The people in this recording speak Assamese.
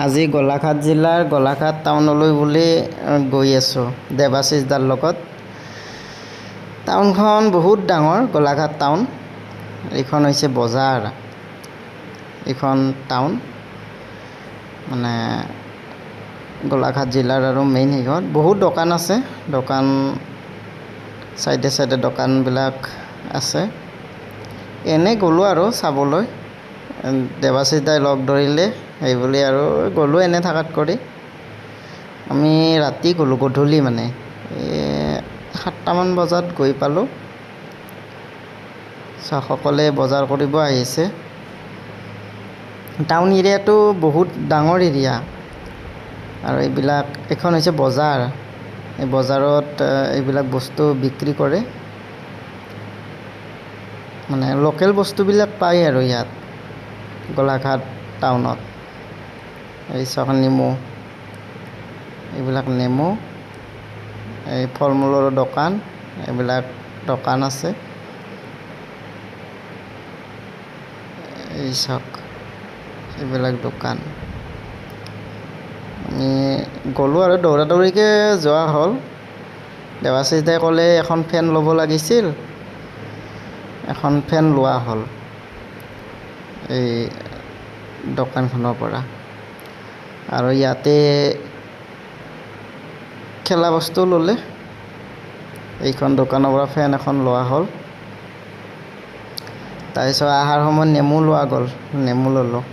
আজি গোলাঘাট জিলাৰ গোলাঘাট টাউনলৈ বুলি গৈ আছোঁ দেৱাশিষ দাৰ লগত। টাউনখন বহুত ডাঙৰ, গোলাঘাট টাউন। এইখন হৈছে বজাৰ, এইখন টাউন মানে গোলাঘাট জিলাৰ আৰু মেইন সেইখন। বহুত দোকান আছে, দোকান চাইডে চাইডে দোকানবিলাক আছে। এনেই গ'লোঁ আৰু চাবলৈ, দেৱাশিষ দাই লগ ধৰিলে সেইবুলি আৰু গ'লোঁ এনে থাকাত কৰি। আমি ৰাতি গ'লোঁ, গধূলি মানে 7টামান বজাত গৈ পালোঁ। সকলোৱে বজাৰ কৰিব আহিছে। টাউন এৰিয়াটো বহুত ডাঙৰ এৰিয়া আৰু এইখন হৈছে বজাৰ। এই বজাৰত এইবিলাক বস্তু বিক্ৰী কৰে, মানে লোকেল বস্তুবিলাক পায় আৰু ইয়াত গোলাঘাট টাউনত। এই চাওক নেমু, এইবিলাক নেমু, এই ফল মূলৰ দোকান, এইবিলাক দোকান আছে। এই চাওক এইবিলাক দোকান। আমি গ'লোঁ আৰু দৌৰা দৌৰিকৈ যোৱা হ'ল। দেৱাশিষ দাই ক'লে এখন ফেন ল'ব লাগিছিল, এখন ফেন লোৱা হ'ল এই দোকানখনৰ পৰা। আৰু ইয়াতে খেলা বস্তু ল'লে, এইখন দোকানৰ পৰা ফেন এখন লোৱা হ'ল। তাৰপিছত অহাৰ সময়ত নেমু লোৱা গ'ল, নেমু ল'লোঁ।